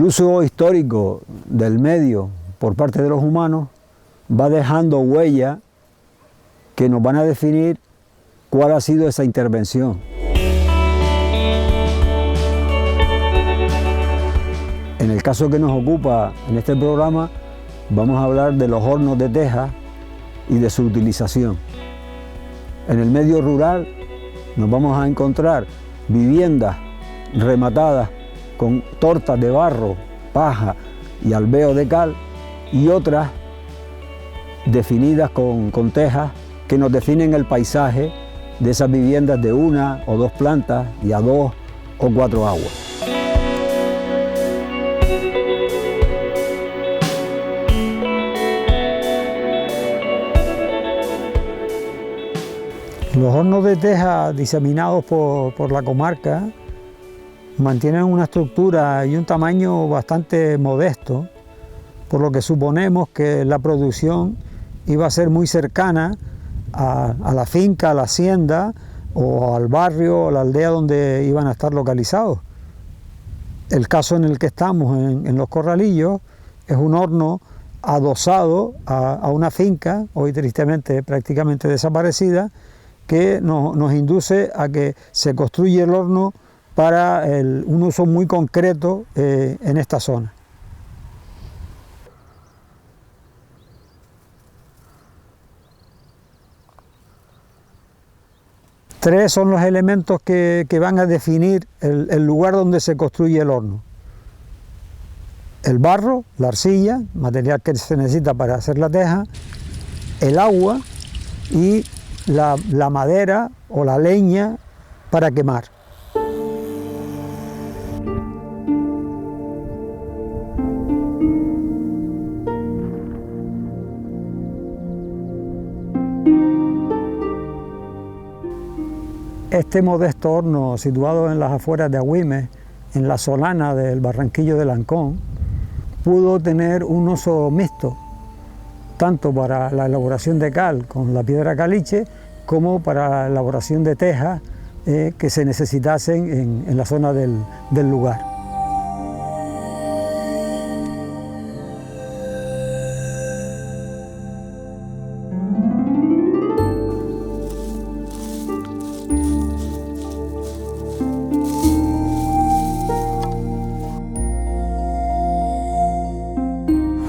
El uso histórico del medio por parte de los humanos va dejando huellas que nos van a definir cuál ha sido esa intervención. En el caso que nos ocupa en este programa, vamos a hablar de los hornos de teja y de su utilización. En el medio rural nos vamos a encontrar viviendas rematadas con tortas de barro, paja y albeo de cal, y otras definidas con tejas que nos definen el paisaje de esas viviendas de 1 o 2 plantas y a 2 o 4 aguas. Los hornos de teja diseminados por la comarca mantienen una estructura y un tamaño bastante modesto, por lo que suponemos que la producción iba a ser muy cercana a la finca, a la hacienda o al barrio o la aldea donde iban a estar localizados. El caso en el que estamos en Los Corralillos es un horno adosado a una finca, hoy tristemente prácticamente desaparecida, que nos induce a que se construye el horno para un uso muy concreto en esta zona. Tres son los elementos que van a definir el lugar donde se construye el horno. El barro, la arcilla, material que se necesita para hacer la teja, el agua y la madera o la leña para quemar. Este modesto horno, situado en las afueras de Agüimes, en la solana del Barranquillo de Lancón, pudo tener un uso mixto, tanto para la elaboración de cal con la piedra caliche, como para la elaboración de tejas que se necesitasen en la zona del lugar.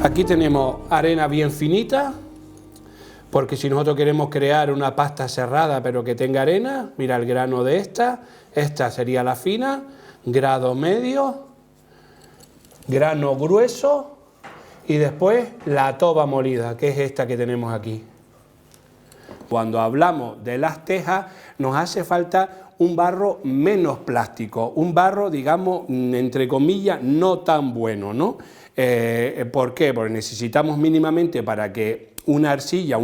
Aquí tenemos arena bien finita, porque si nosotros queremos crear una pasta cerrada pero que tenga arena, mira el grano de esta sería la fina, grado medio, grano grueso y después la toba molida, que es esta que tenemos aquí. Cuando hablamos de las tejas nos hace falta un barro menos plástico, un barro, digamos, entre comillas, no tan bueno, ¿no? ¿Por qué? Porque necesitamos mínimamente para que una arcilla,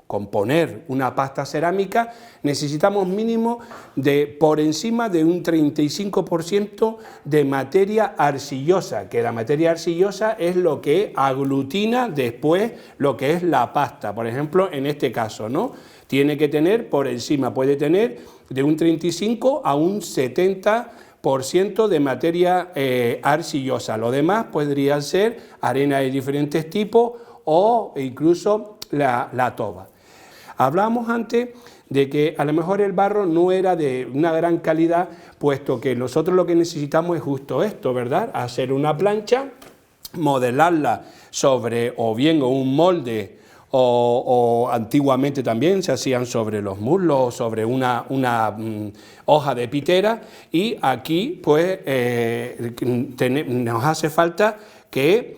componer una pasta cerámica, necesitamos mínimo de por encima de un 35% de materia arcillosa, que la materia arcillosa es lo que aglutina después lo que es la pasta. Por ejemplo, en este caso, ¿no? Tiene que tener por encima, puede tener de un 35 a un 70% de materia arcillosa. Lo demás podría ser arena de diferentes tipos o incluso la toba. Hablamos antes de que a lo mejor el barro no era de una gran calidad, puesto que nosotros lo que necesitamos es justo esto, ¿verdad? Hacer una plancha, modelarla sobre o bien un molde, o antiguamente también se hacían sobre los muslos o sobre una hoja de pitera, y aquí pues nos hace falta que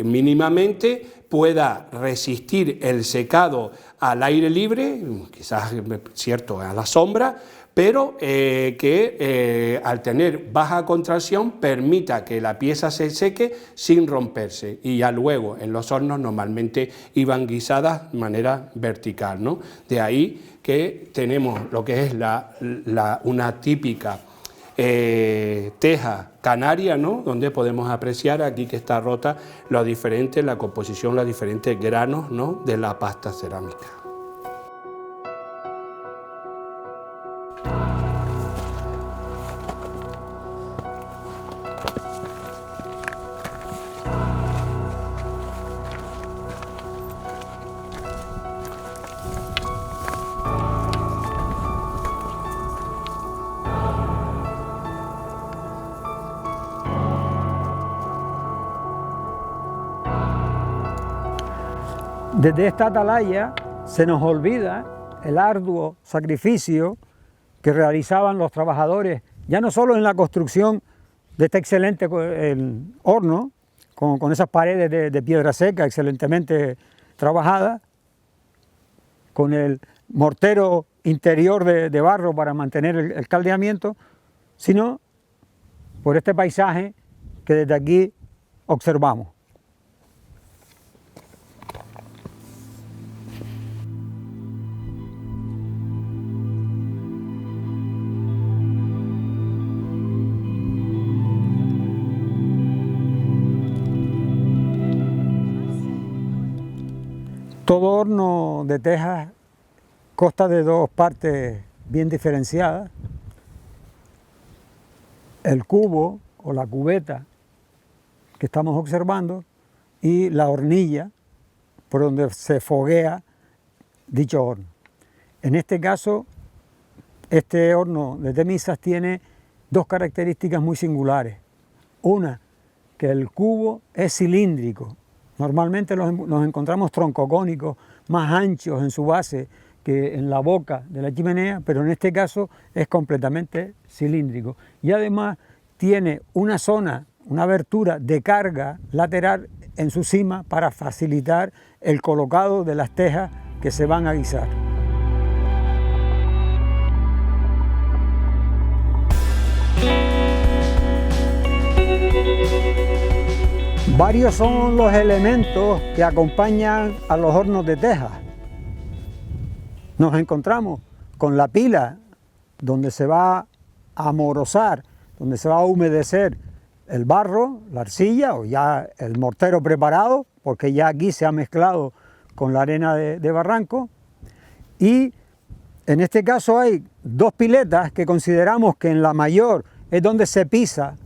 mínimamente pueda resistir el secado al aire libre, quizás cierto a la sombra, pero que al tener baja contracción permita que la pieza se seque sin romperse, y ya luego en los hornos normalmente iban guisadas de manera vertical, ¿no? De ahí que tenemos lo que es una típica teja canaria, ¿no? Donde podemos apreciar aquí que está rota la composición, los diferentes granos, ¿no? De la pasta cerámica. Desde esta atalaya se nos olvida el arduo sacrificio que realizaban los trabajadores, ya no solo en la construcción de este excelente horno, con esas paredes de piedra seca excelentemente trabajadas, con el mortero interior de barro para mantener el caldeamiento, sino por este paisaje que desde aquí observamos. Todo horno de tejas consta de dos partes bien diferenciadas: el cubo o la cubeta que estamos observando y la hornilla por donde se foguea dicho horno. En este caso, este horno de Temisas tiene dos características muy singulares. Una, que el cubo es cilíndrico. Normalmente nos encontramos troncocónicos más anchos en su base que en la boca de la chimenea, pero en este caso es completamente cilíndrico. Y además tiene una zona, una abertura de carga lateral en su cima para facilitar el colocado de las tejas que se van a guisar. Varios son los elementos que acompañan a los hornos de tejas. Nos encontramos con la pila donde se va a amorosar, donde se va a humedecer el barro, la arcilla o ya el mortero preparado, porque ya aquí se ha mezclado con la arena de barranco. Y en este caso hay dos piletas que consideramos que en la mayor es donde se pisa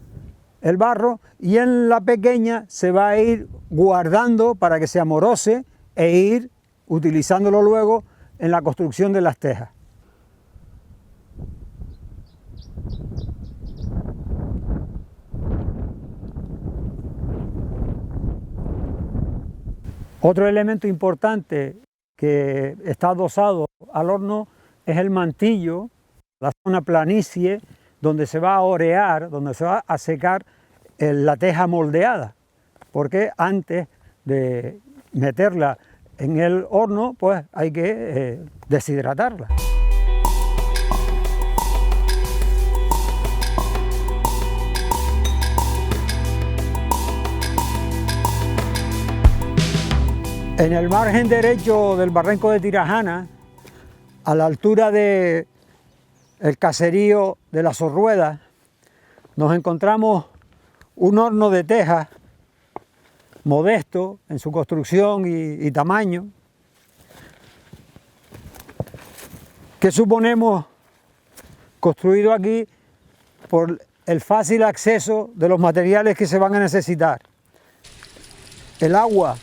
el barro y en la pequeña se va a ir guardando para que se amorose e ir utilizándolo luego en la construcción de las tejas. Otro elemento importante que está adosado al horno es el mantillo, la zona planicie donde se va a orear, donde se va a secar la teja moldeada, porque antes de meterla en el horno pues hay que deshidratarla. En el margen derecho del barranco de Tirajana, a la altura del caserío de las Sorruedas, nos encontramos un horno de tejas modesto en su construcción y tamaño, que suponemos construido aquí por el fácil acceso de los materiales que se van a necesitar. El agua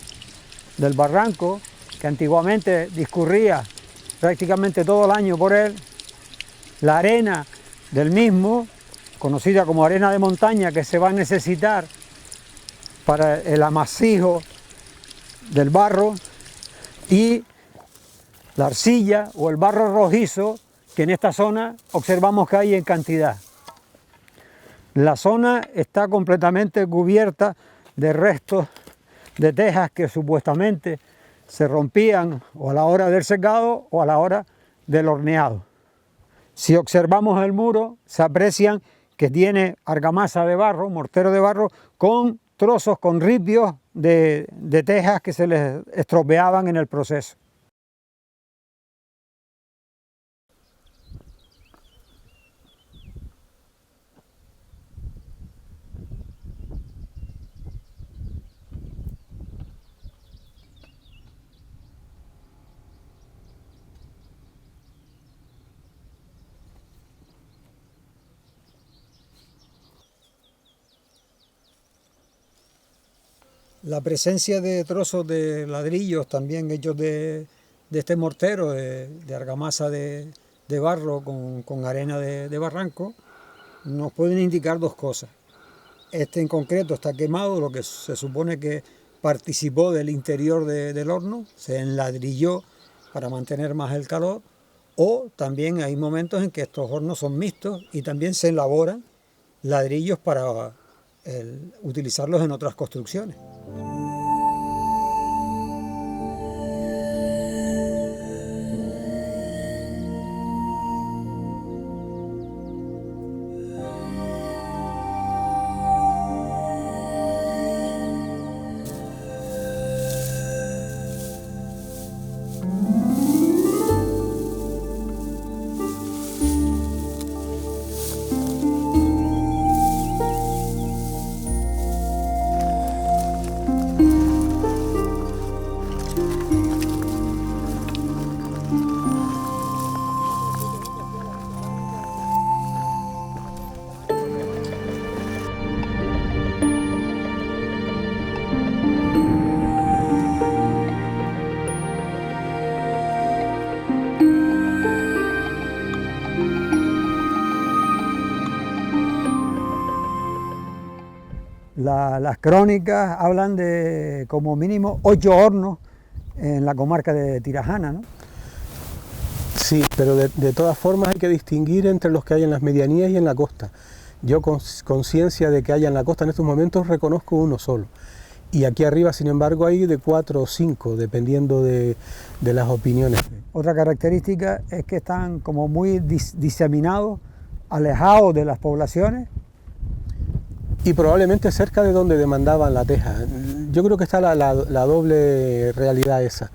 del barranco, que antiguamente discurría prácticamente todo el año por él, la arena del mismo, conocida como arena de montaña, que se va a necesitar para el amasijo del barro, y la arcilla o el barro rojizo que en esta zona observamos que hay en cantidad. La zona está completamente cubierta de restos de tejas que supuestamente se rompían o a la hora del secado o a la hora del horneado. Si observamos el muro, se aprecian que tiene argamasa de barro, mortero de barro, con trozos, con ripios de tejas que se les estropeaban en el proceso. La presencia de trozos de ladrillos también hechos de este mortero, de argamasa de barro con arena de barranco, nos pueden indicar dos cosas. Este en concreto está quemado, lo que se supone que participó del interior del horno, se enladrilló para mantener más el calor, o también hay momentos en que estos hornos son mixtos y también se elaboran ladrillos para utilizarlos en otras construcciones. Las crónicas hablan de como mínimo 8 hornos en la comarca de Tirajana, ¿no? Sí, pero de todas formas hay que distinguir entre los que hay en las medianías y en la costa. Yo con conciencia de que haya en la costa en estos momentos reconozco uno solo. Y aquí arriba, sin embargo, hay de 4 o 5, dependiendo de las opiniones. Otra característica es que están como muy diseminados, alejados de las poblaciones. Y probablemente cerca de donde demandaban la teja. Yo creo que está la doble realidad esa.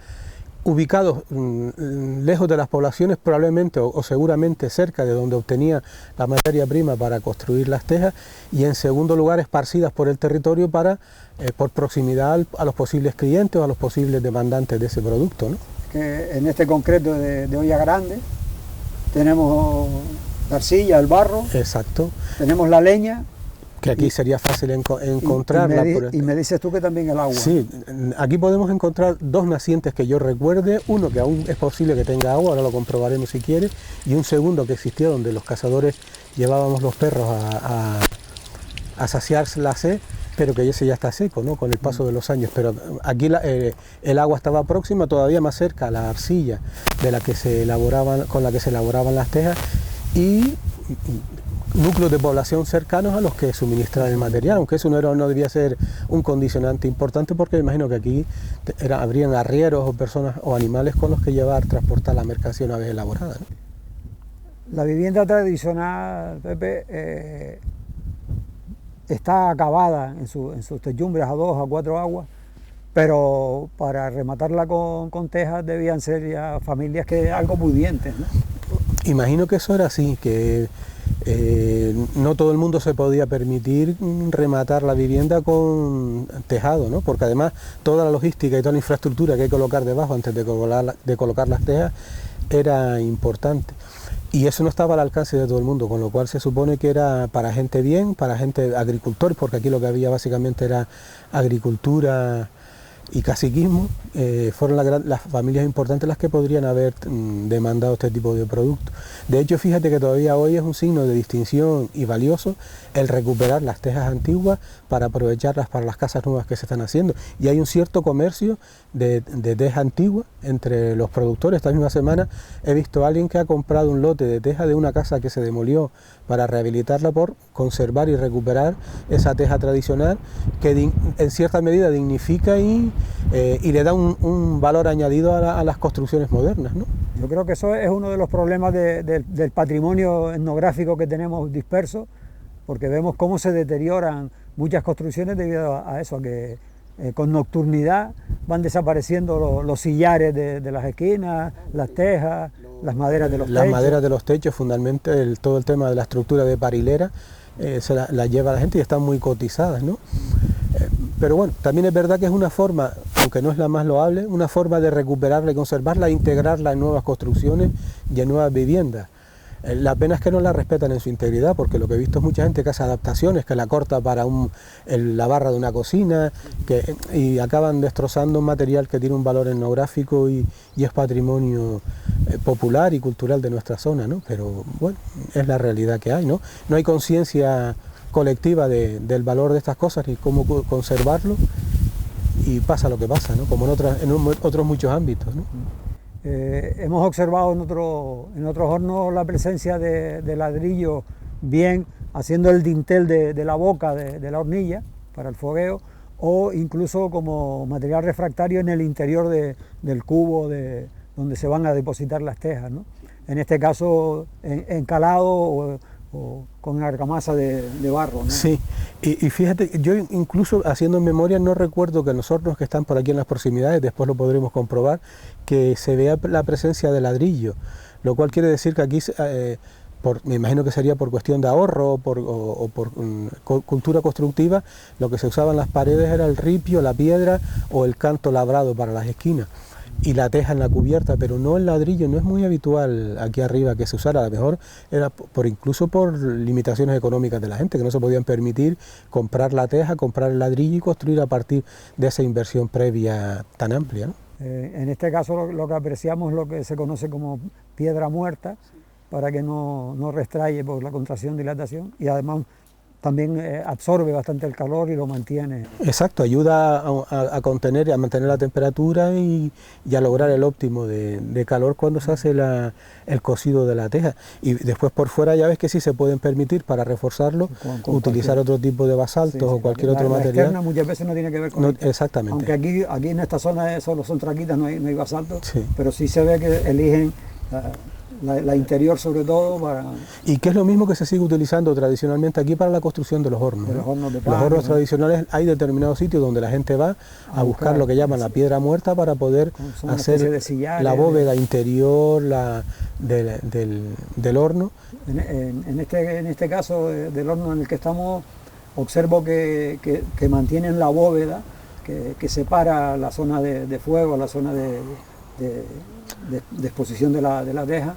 Ubicados lejos de las poblaciones, probablemente o seguramente cerca de donde obtenía la materia prima para construir las tejas, y en segundo lugar esparcidas por el territorio por proximidad a los posibles clientes o a los posibles demandantes de ese producto, ¿no? Que en este concreto de Olla Grande tenemos la arcilla, el barro. Exacto. Tenemos la leña. Que aquí sería fácil encontrarla. Y me dices tú que también el agua. Sí, aquí podemos encontrar 2 nacientes que yo recuerde, uno que aún es posible que tenga agua, ahora lo comprobaremos si quiere, y un segundo que existía donde los cazadores llevábamos los perros a saciarse la sed, pero que ese ya está seco, ¿no?, con el paso de los años. Pero aquí el agua estaba próxima, todavía más cerca a la arcilla con la que se elaboraban las tejas, y núcleos de población cercanos a los que suministran el material, aunque eso no debía ser un condicionante importante, porque me imagino que aquí habrían arrieros o personas o animales con los que transportar la mercancía una vez elaborada, ¿no? La vivienda tradicional, Pepe, está acabada en sus techumbres a 2 a 4 aguas, pero para rematarla con tejas debían ser ya familias que algo pudientes, ¿no? Imagino que eso era así, que no todo el mundo se podía permitir rematar la vivienda con tejado, ¿no? Porque además toda la logística y toda la infraestructura que hay que colocar debajo antes de colocar las tejas era importante. Y eso no estaba al alcance de todo el mundo, con lo cual se supone que era para gente bien, para gente agricultor, porque aquí lo que había básicamente era agricultura y caciquismo. Fueron las familias importantes las que podrían haber demandado este tipo de productos. De hecho, fíjate que todavía hoy es un signo de distinción y valioso el recuperar las tejas antiguas para aprovecharlas para las casas nuevas que se están haciendo. Y hay un cierto comercio de teja antigua entre los productores. Esta misma semana he visto a alguien que ha comprado un lote de teja de una casa que se demolió para rehabilitarla, por conservar y recuperar esa teja tradicional que en cierta medida dignifica y le da un valor añadido a las construcciones modernas, ¿no? Yo creo que eso es uno de los problemas del patrimonio etnográfico que tenemos disperso, porque vemos cómo se deterioran muchas construcciones debido a eso, a que con nocturnidad van desapareciendo los sillares de las esquinas, las tejas, las maderas de los techos. Las maderas de los techos, fundamentalmente todo el tema de la estructura de parilera, se la lleva la gente y están muy cotizadas, ¿no? Pero bueno, también es verdad que es una forma, aunque no es la más loable, una forma de recuperarla y conservarla e integrarla en nuevas construcciones y en nuevas viviendas. La pena es que no la respetan en su integridad, porque lo que he visto es mucha gente que hace adaptaciones, que la corta para la barra de una cocina, y acaban destrozando un material que tiene un valor etnográfico y es patrimonio popular y cultural de nuestra zona, ¿no? Pero bueno, es la realidad que hay, ¿no? No hay conciencia colectiva del valor de estas cosas ni cómo conservarlo, y pasa lo que pasa, ¿no? Como en otros muchos ámbitos, ¿no? Hemos observado en otros hornos la presencia de ladrillo, bien haciendo el dintel de la boca de la hornilla para el fogueo, o incluso como material refractario en el interior del cubo donde se van a depositar las tejas, ¿no? En este caso encalado o con argamasa de barro, ¿no? Sí, y fíjate, yo incluso haciendo memoria no recuerdo que en los hornos que están por aquí en las proximidades, después lo podremos comprobar, que se vea la presencia de ladrillo, lo cual quiere decir que aquí, me imagino que sería por cuestión de ahorro o por cultura constructiva, lo que se usaba en las paredes era el ripio, la piedra o el canto labrado para las esquinas. Y la teja en la cubierta, pero no el ladrillo. No es muy habitual aquí arriba que se usara. A lo mejor era incluso por limitaciones económicas de la gente, que no se podían permitir comprar la teja, comprar el ladrillo y construir a partir de esa inversión previa tan amplia, ¿no? En este caso lo que apreciamos es lo que se conoce como piedra muerta, para que no restraye por la contracción, dilatación, y además también absorbe bastante el calor y lo mantiene. Exacto, ayuda a contener y a mantener la temperatura y a lograr el óptimo de calor cuando se hace el cocido de la teja. Y después por fuera ya ves que sí se pueden permitir, para reforzarlo, utilizar otro tipo de basaltos, sí, o cualquier otro material. La externa muchas veces no tiene que ver con esto. Exactamente. Aunque aquí en esta zona solo son traquitas, no hay basaltos, sí, pero sí se ve que eligen la interior sobre todo para... Y que es lo mismo que se sigue utilizando tradicionalmente aquí para la construcción de los hornos, ¿no? Los hornos de pan, los hornos, ¿no? tradicionales, hay determinados sitios donde la gente va a buscar lo que llaman la piedra muerta para poder hacer la bóveda interior del horno. En este caso del horno en el que estamos, observo que mantienen la bóveda que separa la zona de fuego, la zona de exposición de la teja,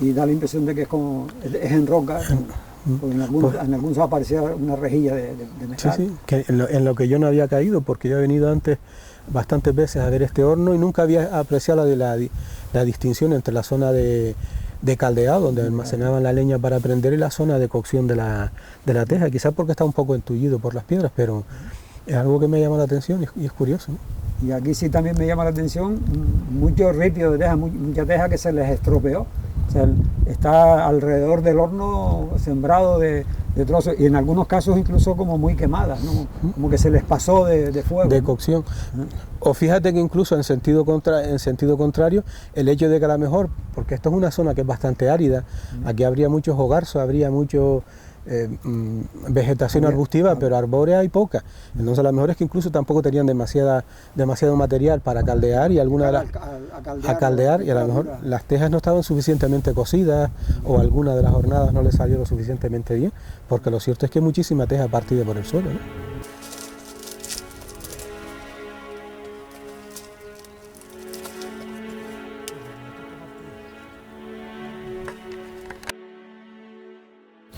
y da la impresión de que es en roca, porque en algunos aparecía una rejilla de metal. Sí, sí, que en lo que yo no había caído, porque yo he venido antes bastantes veces a ver este horno y nunca había apreciado la distinción entre la zona de caldeado, donde almacenaban la leña para prender, y la zona de cocción de la teja, quizás porque está un poco entullido por las piedras, pero es algo que me llama la atención y es curioso, ¿no? Y aquí sí también me llama la atención muchos ripios de teja, mucha teja que se les estropeó. O sea, está alrededor del horno sembrado de trozos, y en algunos casos incluso como muy quemadas, ¿no? Como que se les pasó de fuego, de cocción. O fíjate que incluso en sentido contrario, el hecho de que a lo mejor, porque esto es una zona que es bastante árida, aquí habría muchos hogarzos, habría mucho vegetación arbustiva, pero arbórea hay poca. Entonces a lo mejor es que incluso tampoco tenían demasiado material para caldear, y alguna a caldear, y a lo mejor las tejas no estaban suficientemente cocidas, o alguna de las hornadas no les salió lo suficientemente bien, porque lo cierto es que muchísima teja partida por el suelo, ¿no?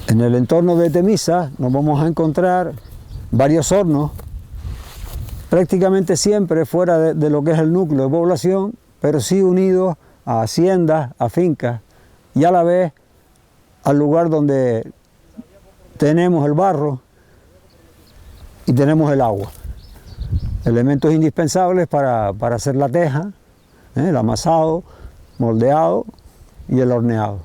En el entorno de Temisa nos vamos a encontrar varios hornos, prácticamente siempre fuera de lo que es el núcleo de población, pero sí unidos a haciendas, a fincas, y a la vez al lugar donde tenemos el barro y tenemos el agua. Elementos indispensables para hacer la teja, el amasado, moldeado y el horneado.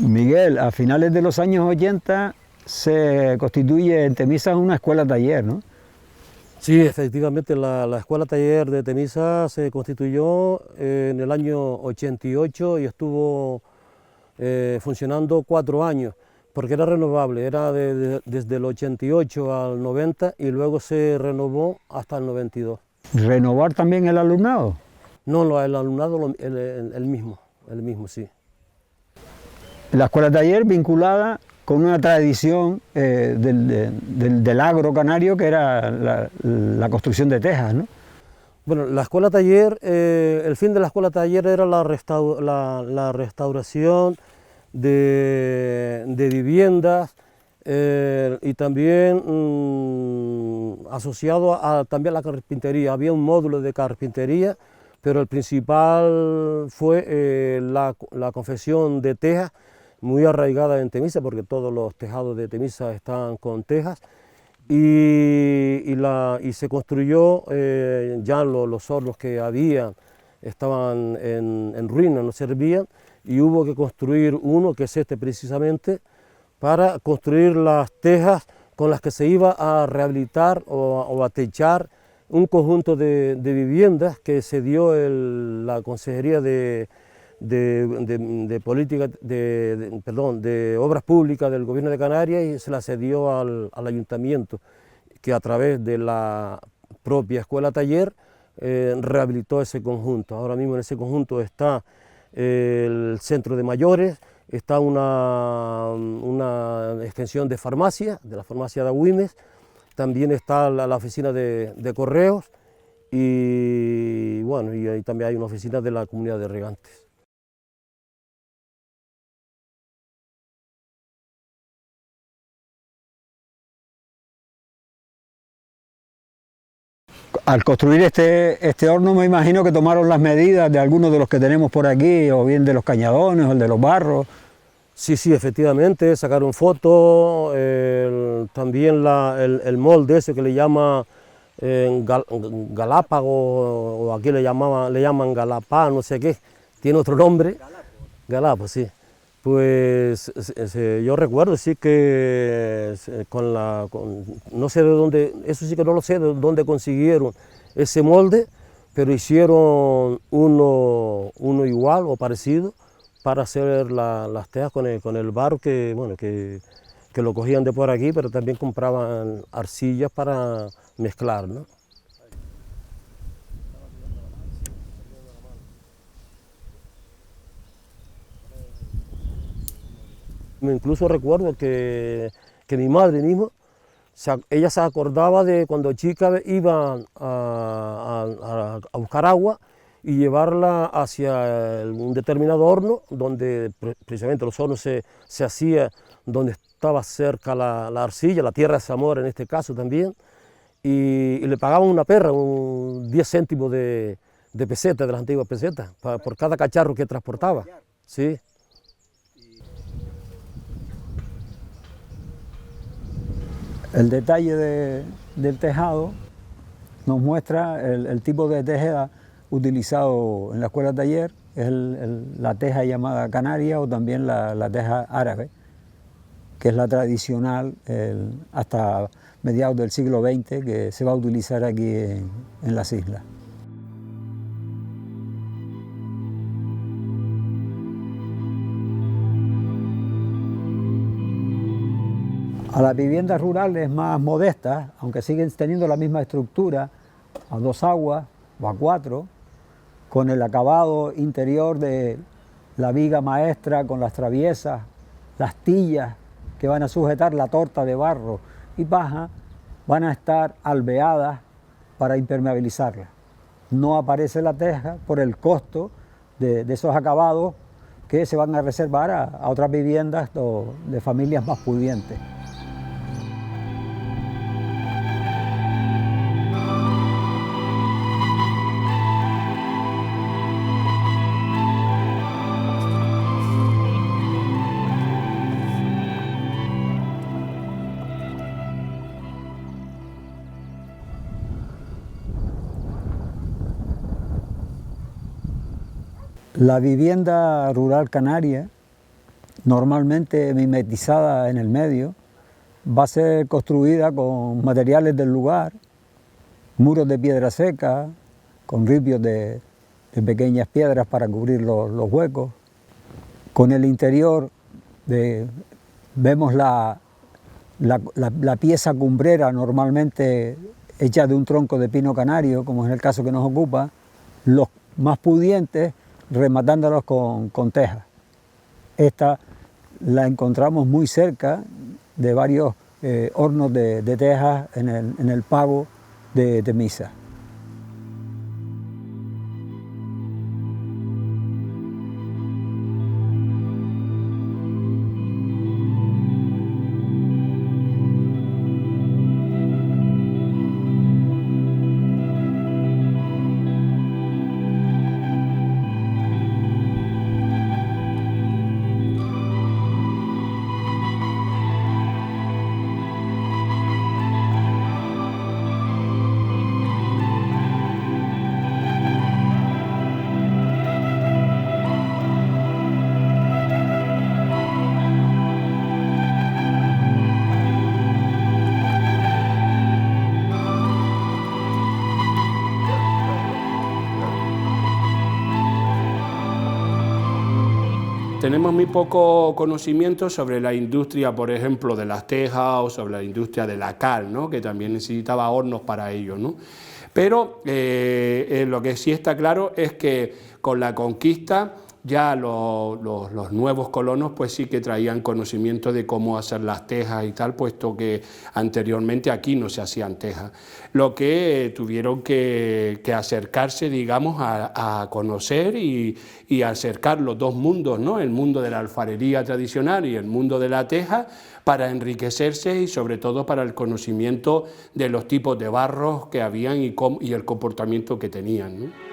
Miguel, a finales de los años 80 se constituye en Temisa una escuela taller, ¿no? Sí, efectivamente, la escuela taller de Temisa se constituyó en el año 88 y estuvo funcionando 4 años, porque era renovable, era desde el 88 al 90 y luego se renovó hasta el 92. ¿Renovar también el alumnado? No, el alumnado el mismo, sí. La escuela taller vinculada con una tradición del agro canario, que era la construcción de tejas, ¿no? Bueno, la escuela taller, el fin de la escuela taller era la restauración de viviendas y también asociado también a la carpintería. Había un módulo de carpintería, pero el principal fue la confección de tejas, muy arraigada en Temisa, porque todos los tejados de Temisa están con tejas. Y se construyó, ya los hornos que había estaban en ruinas, no servían, y hubo que construir uno, que es este precisamente, para construir las tejas con las que se iba a rehabilitar o a techar un conjunto de viviendas que se dio la Consejería de Obras Públicas del Gobierno de Canarias, y se la cedió al Ayuntamiento, que a través de la propia escuela taller rehabilitó ese conjunto. Ahora mismo en ese conjunto está el centro de mayores, está una extensión de farmacia, de la farmacia de Agüimes, también está la oficina de correos y bueno, y ahí también hay una oficina de la comunidad de regantes. Al construir este horno me imagino que tomaron las medidas de algunos de los que tenemos por aquí, o bien de los cañadones o el de los barros. Sí, efectivamente, sacaron fotos, también el molde ese que le llama Galápago, o aquí le llaman Galapá, no sé qué, tiene otro nombre. Galápagos, sí. Pues yo recuerdo, sí, que no sé de dónde, eso sí que no lo sé de dónde consiguieron ese molde, pero hicieron uno igual o parecido para hacer las tejas con el barro que lo cogían de por aquí, pero también compraban arcillas para mezclar, ¿no? Incluso recuerdo que mi madre misma, ella se acordaba de cuando chica iban a buscar agua y llevarla hacia un determinado horno, donde precisamente los hornos se hacía donde estaba cerca la arcilla, la tierra de Zamora en este caso también, y le pagaban una perra, 10 céntimos de peseta, de las antiguas pesetas, por cada cacharro que transportaba. Sí. El detalle del tejado nos muestra el tipo de teja utilizado en la escuela taller, es la teja llamada canaria o también la teja árabe, que es la tradicional hasta mediados del siglo XX, que se va a utilizar aquí en las islas. A las viviendas rurales más modestas, aunque siguen teniendo la misma estructura, a 2 aguas o a 4, con el acabado interior de la viga maestra con las traviesas, las tillas que van a sujetar la torta de barro y paja, van a estar alveadas para impermeabilizarla. No aparece la teja por el costo de esos acabados que se van a reservar a otras viviendas de familias más pudientes. La vivienda rural canaria, normalmente mimetizada en el medio, va a ser construida con materiales del lugar, muros de piedra seca, con ripios de pequeñas piedras para cubrir los huecos. Con el interior vemos la pieza cumbrera, normalmente hecha de un tronco de pino canario, como es el caso que nos ocupa, los más pudientes rematándolos con tejas. Esta la encontramos muy cerca de varios hornos de tejas en el pago de Temisa. Tenemos muy poco conocimiento sobre la industria, por ejemplo, de las tejas o sobre la industria de la cal, ¿no? Que también necesitaba hornos para ello, ¿no? Pero lo que sí está claro es que con la conquista ya los nuevos colonos pues sí que traían conocimiento de cómo hacer las tejas y tal, puesto que anteriormente aquí no se hacían tejas. Lo que tuvieron que acercarse, digamos, a conocer y acercar los dos mundos, ¿no? El mundo de la alfarería tradicional y el mundo de la teja, para enriquecerse y sobre todo para el conocimiento de los tipos de barros que habían y el comportamiento que tenían, ¿no?